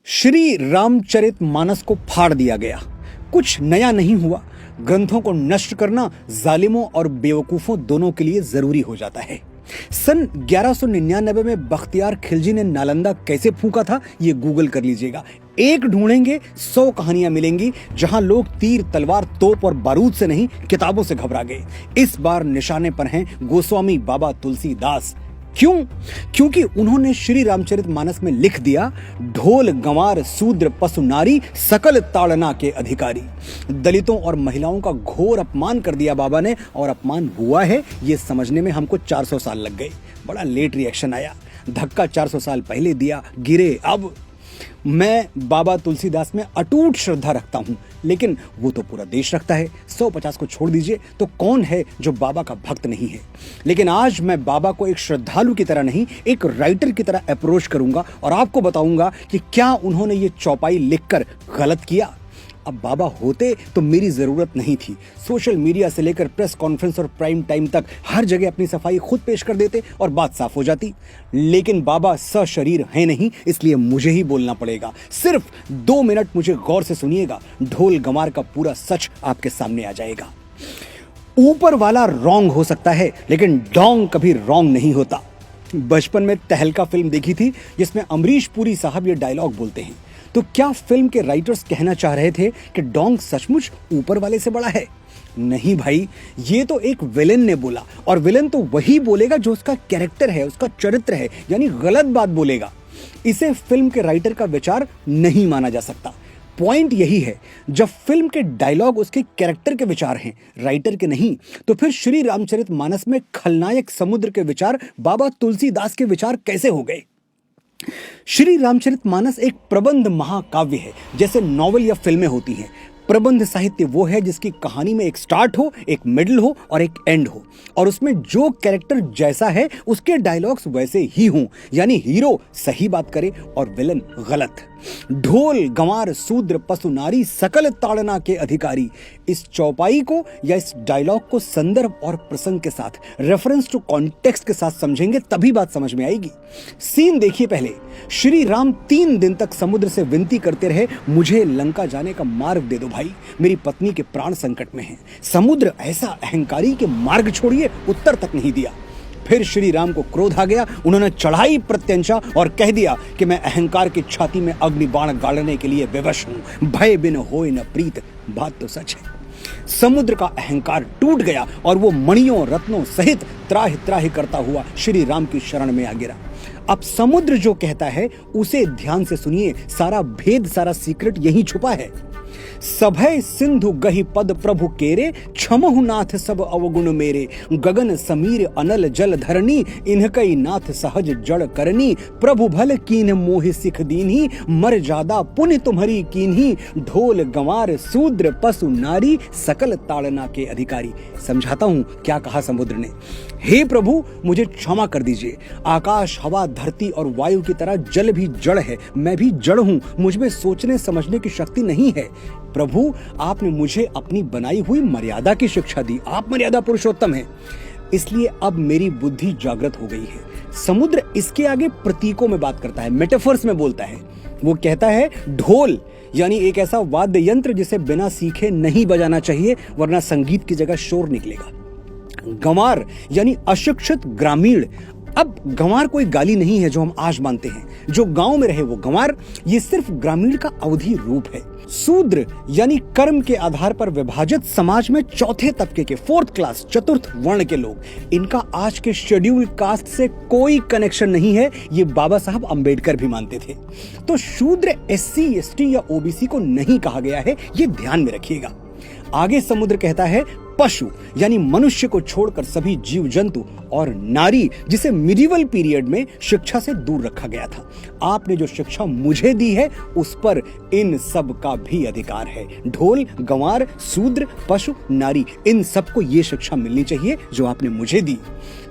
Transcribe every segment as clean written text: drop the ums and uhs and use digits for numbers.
श्री रामचरितमानस को फाड़ दिया गया। कुछ नया नहीं हुआ। ग्रंथों को नष्ट करना जालिमों और बेवकूफों दोनों के लिए जरूरी हो जाता है। सन 1199 में बख्तियार खिलजी ने नालंदा कैसे फूंका था, ये गूगल कर लीजिएगा। एक ढूंढेंगे 100 कहानियां मिलेंगी जहां लोग तीर तलवार तोप और बारूद से नहीं किताबों से घबरा गए। इस बार निशाने पर हैं गोस्वामी बाबा तुलसीदास। क्यों? क्योंकि उन्होंने श्री रामचरितमानस में लिख दिया, ढोल गंवार शूद्र पशु नारी सकल ताड़ना के अधिकारी। दलितों और महिलाओं का घोर अपमान कर दिया बाबा ने, और अपमान हुआ है ये समझने में हमको 400 साल लग गए। बड़ा लेट रिएक्शन आया। धक्का 400 साल पहले दिया, गिरे अब। मैं बाबा तुलसीदास में अटूट श्रद्धा रखता हूं, लेकिन वो तो पूरा देश रखता है। 150 को छोड़ दीजिए तो कौन है जो बाबा का भक्त नहीं है। लेकिन आज मैं बाबा को एक श्रद्धालु की तरह नहीं, एक राइटर की तरह अप्रोच करूंगा और आपको बताऊंगा कि क्या उन्होंने ये चौपाई लिखकर गलत किया। अब बाबा होते तो मेरी जरूरत नहीं थी। सोशल मीडिया से लेकर प्रेस कॉन्फ्रेंस और प्राइम टाइम तक हर जगह अपनी सफाई खुद पेश कर देते और बात साफ हो जाती। लेकिन बाबा सशरीर है नहीं, इसलिए मुझे ही बोलना पड़ेगा। सिर्फ 2 मिनट मुझे गौर से सुनिएगा, ढोल गंवार का पूरा सच आपके सामने आ जाएगा। ऊपर वाला रॉन्ग हो सकता है, लेकिन डोंग कभी रॉन्ग नहीं होता। बचपन में तहलका फिल्म देखी थी जिसमें अमरीश पुरी साहब ये डायलॉग बोलते हैं। तो क्या फिल्म के राइटर्स कहना चाह रहे थे कि डोंग सचमुच ऊपर वाले से बड़ा है? नहीं भाई, ये तो एक विलेन ने बोला, और विलेन तो वही बोलेगा जो उसका कैरेक्टर है, उसका चरित्र है, यानी गलत बात बोलेगा। इसे फिल्म के राइटर का विचार नहीं माना जा सकता। पॉइंट यही है, जब फिल्म के डायलॉग उसके कैरेक्टर के विचार हैं, राइटर के नहीं, तो फिर श्री रामचरितमानस में खलनायक समुद्र के विचार बाबा तुलसीदास के विचार कैसे हो गए? श्री रामचरितमानस एक प्रबंध महाकाव्य है, जैसे नॉवेल या फिल्में होती हैं। प्रबंध साहित्य वो है जिसकी कहानी में एक स्टार्ट हो, एक मिडिल हो और एक एंड हो, और उसमें जो कैरेक्टर जैसा है उसके डायलॉग्स वैसे ही हों, यानी हीरो सही बात करे और विलन गलत। ढोल गंवार शूद्र पशु नारी सकल ताड़ना के अधिकारी, इस चौपाई को या इस डायलॉग को संदर्भ और प्रसंग के साथ, रेफरेंस टू कॉन्टेक्स्ट के साथ समझेंगे तभी बात समझ में आएगी। सीन देखिए पहले। श्री राम 3 दिन तक समुद्र से विनती करते रहे, मुझे लंका जाने का मार्ग दे दो भाई, मेरी पत्नी के प्राण संकट में हैं। समुद्र ऐसा अहंकारी के मार्ग छोड़िए, उत्तर तक नहीं दिया। फिर श्री राम को क्रोध आ गया, उन्होंने चढ़ाई प्रत्यंचा और कह दिया कि मैं अहंकार की छाती में अग्नि बाण गाड़ने के लिए विवश हूं, भय बिन होए न प्रीत। बात तो सच है। समुद्र का अहंकार टूट गया और वो मणियों रत्नों सहित त्राहि त्राहि करता हुआ श्री राम की शरण में आ गिरा। अब समुद्र जो कहता है उसे ध्यान से सुनिए, सारा भेद, सारा सीक्रेट यही छुपा है। सभय सिंधु गहि पद प्रभु केरे, क्षमहु नाथ सब अवगुण मेरे। गगन समीर अनल जल धरनी, इनकई नाथ सहज जड़ करनी। प्रभु भल कीन मोहि सिख दीन्ही, मर जादा पुण्य तुम्हारी कीन्ही। ढोल गंवार शूद्र पशु नारी, सकल ताड़ना के अधिकारी। समझाता हूं क्या कहा समुद्र ने। हे प्रभु, मुझे क्षमा कर दीजिए। आकाश हवा धरती और वायु की तरह जल भी जड़ है, मैं भी जड़ हूं, मुझ में सोचने समझने की शक्ति नहीं है। प्रभु, आपने मुझे अपनी बनाई हुई मर्यादा की शिक्षा दी, आप मर्यादा पुरुषोत्तम हैं, इसलिए अब मेरी बुद्धि जागृत हो गई है। समुद्र इसके आगे प्रतीकों में बात करता है, मेटाफर्स में बोलता है। वो कहता है ढोल यानी एक ऐसा वाद्य यंत्र जिसे बिना सीखे नहीं बजाना चाहिए, वरना संगीत की जगह शोर निकलेगा। गंवार यानी अशिक्षित ग्रामीण। अब गंवार कोई गाली नहीं है जो हम आज मानते हैं, जो गांव में रहे वो गंवार, ये सिर्फ ग्रामीण का अवधि रूप है। शूद्र यानी कर्म के आधार पर विभाजित समाज में चौथे तबके के, 4th क्लास, चतुर्थ वर्ण के लोग। इनका आज के शेड्यूल कास्ट से कोई कनेक्शन नहीं है, ये बाबा साहब अंबेडकर भी मानते थे। तो शूद्र SC ST या OBC को नहीं कहा गया है, ये ध्यान में रखिएगा। आगे समुद्र कहता है पशु यानी मनुष्य को छोड़कर सभी जीव जंतु, और नारी जिसे मिडिवल पीरियड में शिक्षा से दूर रखा गया था। आपने जो शिक्षा मुझे दी है उस पर इन सब का भी अधिकार है। ढोल गंवार शूद्र पशु नारी, इन सबको ये शिक्षा मिलनी चाहिए जो आपने मुझे दी।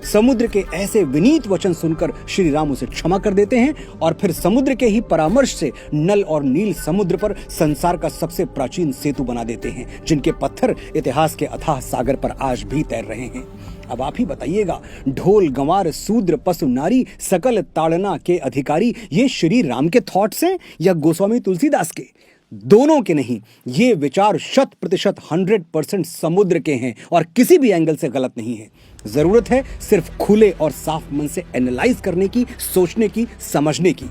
समुद्र के ऐसे विनीत वचन सुनकर श्री राम उसे क्षमा कर देते हैं, और फिर समुद्र के ही परामर्श से नल और नील समुद्र पर संसार का सबसे प्राचीन सेतु बना देते हैं, जिनके पत्थर इतिहास के अथाह सागर पर आज भी तैर रहे हैं। अब आप ही बताइएगा, ढोल गंवार शूद्र पशु नारी सकल ताड़ना के अधिकारी, ये श्री राम के थॉट्स हैं या गोस्वामी तुलसीदास के? दोनों के नहीं, ये विचार 100% 100% समुद्र के हैं और किसी भी एंगल से गलत नहीं है। जरूरत है सिर्फ खुले और साफ मन से एनालाइज करने की, सोचने की, समझने की।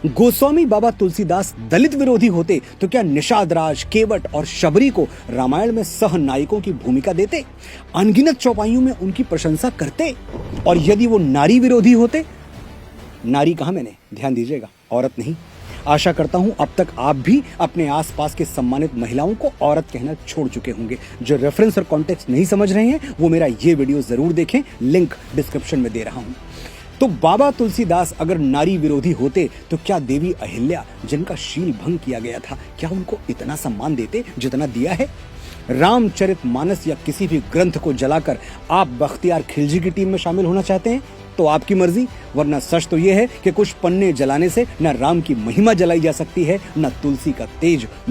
गोस्वामी बाबा तुलसीदास दलित विरोधी होते तो क्या निषाद राज, केवट और शबरी को रामायण में सह नायकों की भूमिका देते, अनगिनत चौपाइयों में उनकी प्रशंसा करते? और यदि वो नारी विरोधी होते, नारी कहा मैंने, ध्यान दीजिएगा, औरत नहीं। आशा करता हूं अब तक आप भी अपने आसपास के सम्मानित महिलाओं को औरत कहना छोड़ चुके होंगे। जो रेफरेंस और कॉन्टेक्स्ट नहीं समझ रहे हैं वो मेरा ये वीडियो जरूर देखें, लिंक डिस्क्रिप्शन में दे रहा हूं। तो बाबा तुलसीदास अगर नारी विरोधी होते तो क्या देवी अहिल्या, जिनका शील भंग किया गया था, क्या उनको इतना सम्मान देते जितना दिया है? रामचरितमानस या किसी भी ग्रंथ को जलाकर आप बख्तियार खिलजी की टीम में शामिल होना चाहते हैं तो आपकी मर्जी, वरना सच तो यह है कि कुछ पन्ने जलाने से न राम की महिमा जलाई जा सकती है, न तुलसी का तेज